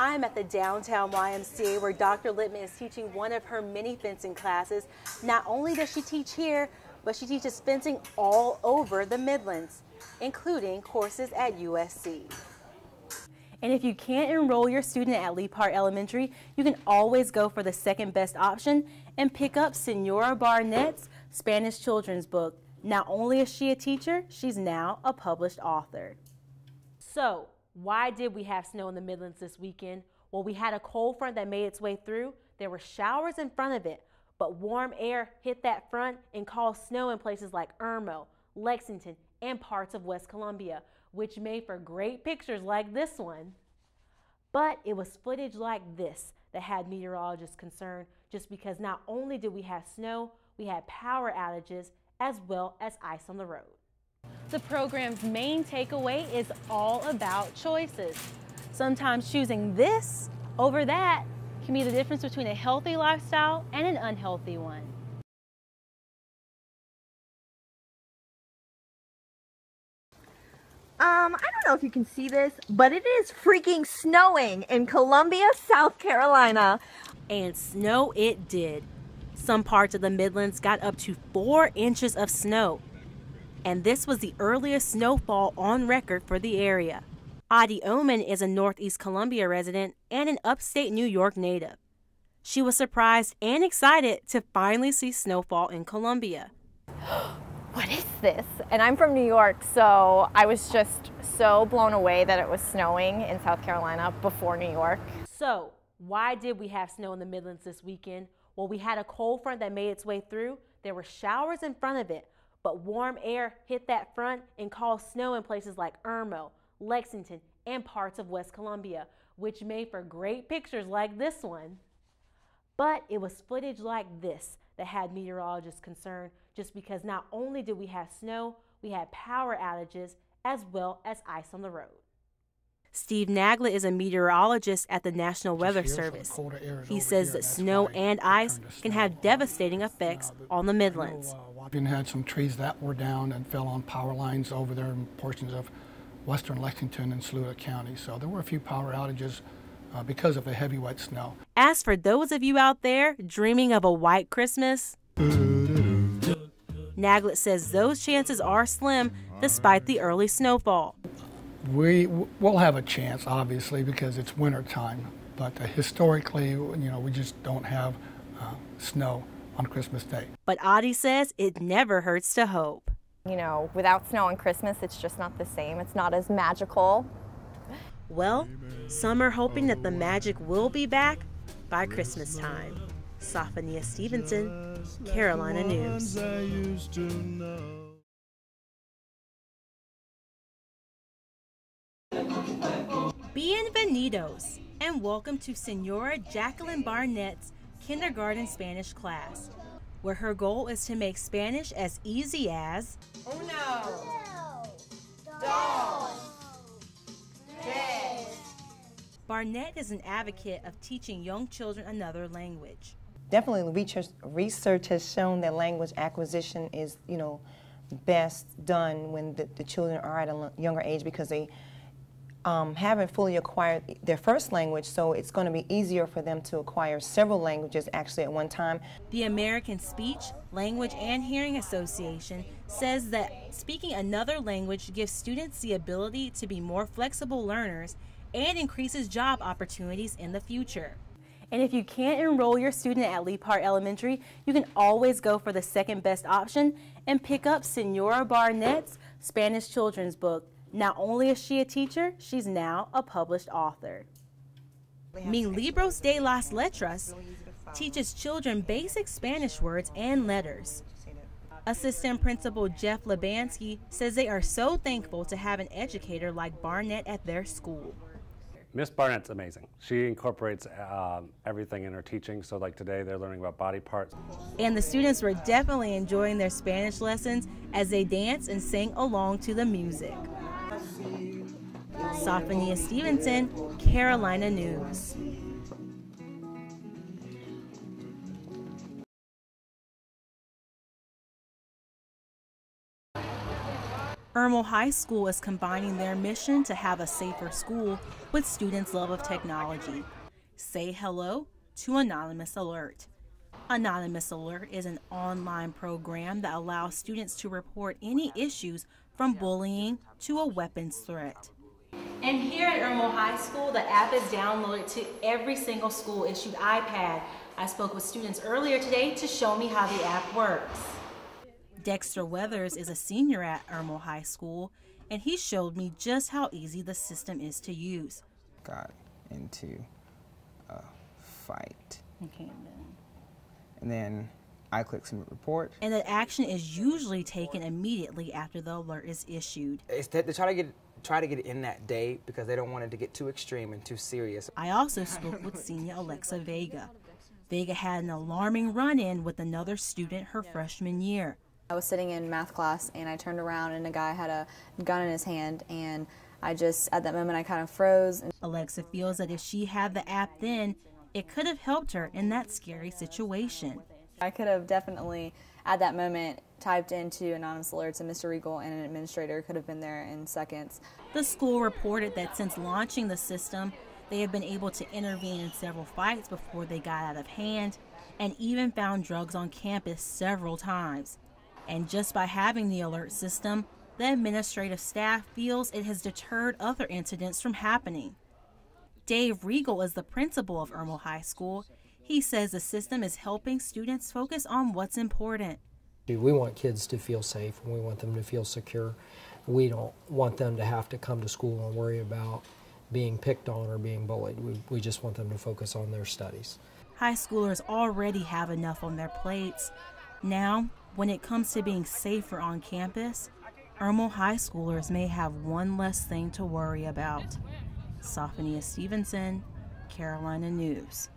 I'm at the downtown YMCA where Dr. Littman is teaching one of her mini fencing classes. Not only does she teach here, but she teaches fencing all over the Midlands, including courses at USC. And if you can't enroll your student at Lee Park Elementary, you can always go for the second best option and pick up Senora Barnett's Spanish children's book. Not only is she a teacher, she's now a published author. So, why did we have snow in the Midlands this weekend? Well, we had a cold front that made its way through. There were showers in front of it, but warm air hit that front and caused snow in places like Irmo, Lexington, and parts of West Columbia, which made for great pictures like this one. But it was footage like this that had meteorologists concerned, just because not only did we have snow, we had power outages as well as ice on the road. The program's main takeaway is all about choices. Sometimes choosing this over that can be the difference between a healthy lifestyle and an unhealthy one. I don't know if you can see this, but it is freaking snowing in Columbia, South Carolina. And snow it did. Some parts of the Midlands got up to 4 inches of snow. And this was the earliest snowfall on record for the area. Audie Oman is a Northeast Columbia resident and an upstate New York native. She was surprised and excited to finally see snowfall in Columbia. What is this? And I'm from New York, so I was just so blown away that it was snowing in South Carolina before New York. So, why did we have snow in the Midlands this weekend? Well, we had a cold front that made its way through. There were showers in front of it, but warm air hit that front and caused snow in places like Irmo, Lexington, and parts of West Columbia, which made for great pictures like this one. But it was footage like this that had meteorologists concerned, just because not only did we have snow, we had power outages as well as ice on the road. Steve Nagla is a meteorologist at the National Weather Service. He says that snow and ice can have devastating effects on the Midlands. We had some trees that were down and fell on power lines over there in portions of western Lexington and Saluda County. So there were a few power outages because of the heavy wet snow. As for those of you out there dreaming of a white Christmas, Naglet says those chances are slim despite the early snowfall. We'll have a chance, obviously, because it's winter time. But historically, we just don't have snow on Christmas Day. But Audie says it never hurts to hope. Without snow on Christmas, it's just not the same. It's not as magical. Well, some are hoping that the magic will be back by Christmas time. Safaniya Stevenson, Carolina News. Bienvenidos, and welcome to Senora Jacqueline Barnett's kindergarten Spanish class, where her goal is to make Spanish as easy as uno, dos, tres. Barnett is an advocate of teaching young children another language. Definitely research has shown that language acquisition is, best done when the children are at a younger age, because they haven't fully acquired their first language, so it's going to be easier for them to acquire several languages actually at one time. The American Speech, Language, and Hearing Association says that speaking another language gives students the ability to be more flexible learners and increases job opportunities in the future. And if you can't enroll your student at Lee Park Elementary, you can always go for the second best option and pick up Senora Barnett's Spanish children's book. Not only is she a teacher, she's now a published author. Mi Libros de las Letras teaches children basic Spanish words and letters. Assistant Principal Jeff Lebansky says they are so thankful to have an educator like Barnett at their school. Miss Barnett's amazing. She incorporates everything in her teaching, so like today they're learning about body parts. And the students were definitely enjoying their Spanish lessons as they danced and sang along to the music. Safaniya Stevenson, Carolina News. Irmo High School is combining their mission to have a safer school with students' love of technology. Say hello to Anonymous Alert. Anonymous Alert is an online program that allows students to report any issues from bullying to a weapons threat. And here at Irmo High School, the app is downloaded to every single school-issued iPad. I spoke with students earlier today to show me how the app works. Dexter Weathers is a senior at Irmo High School, and he showed me just how easy the system is to use. Got into a fight. Okay, And then I click submit report. and that action is usually taken immediately after the alert is issued. It's that they try to get it in that day because they don't want it to get too extreme and too serious. I also spoke with senior Alexa Vega. Vega had an alarming run-in with another student her freshman year. I was sitting in math class and I turned around and a guy had a gun in his hand, and I just, at that moment, I kind of froze. Alexa feels that if she had the app then, it could have helped her in that scary situation. I could have definitely, at that moment, typed into Anonymous Alerts, and Mr. Regal and an administrator could have been there in seconds. The school reported that since launching the system, they have been able to intervene in several fights before they got out of hand, and even found drugs on campus several times. And just by having the alert system, the administrative staff feels it has deterred other incidents from happening. Dave Regal is the principal of Irmo High School. He says the system is helping students focus on what's important. We want kids to feel safe, and we want them to feel secure. We don't want them to have to come to school and worry about being picked on or being bullied. We just want them to focus on their studies. High schoolers already have enough on their plates. Now, when it comes to being safer on campus, Irmo High schoolers may have one less thing to worry about. Safaniya Stevenson, Carolina News.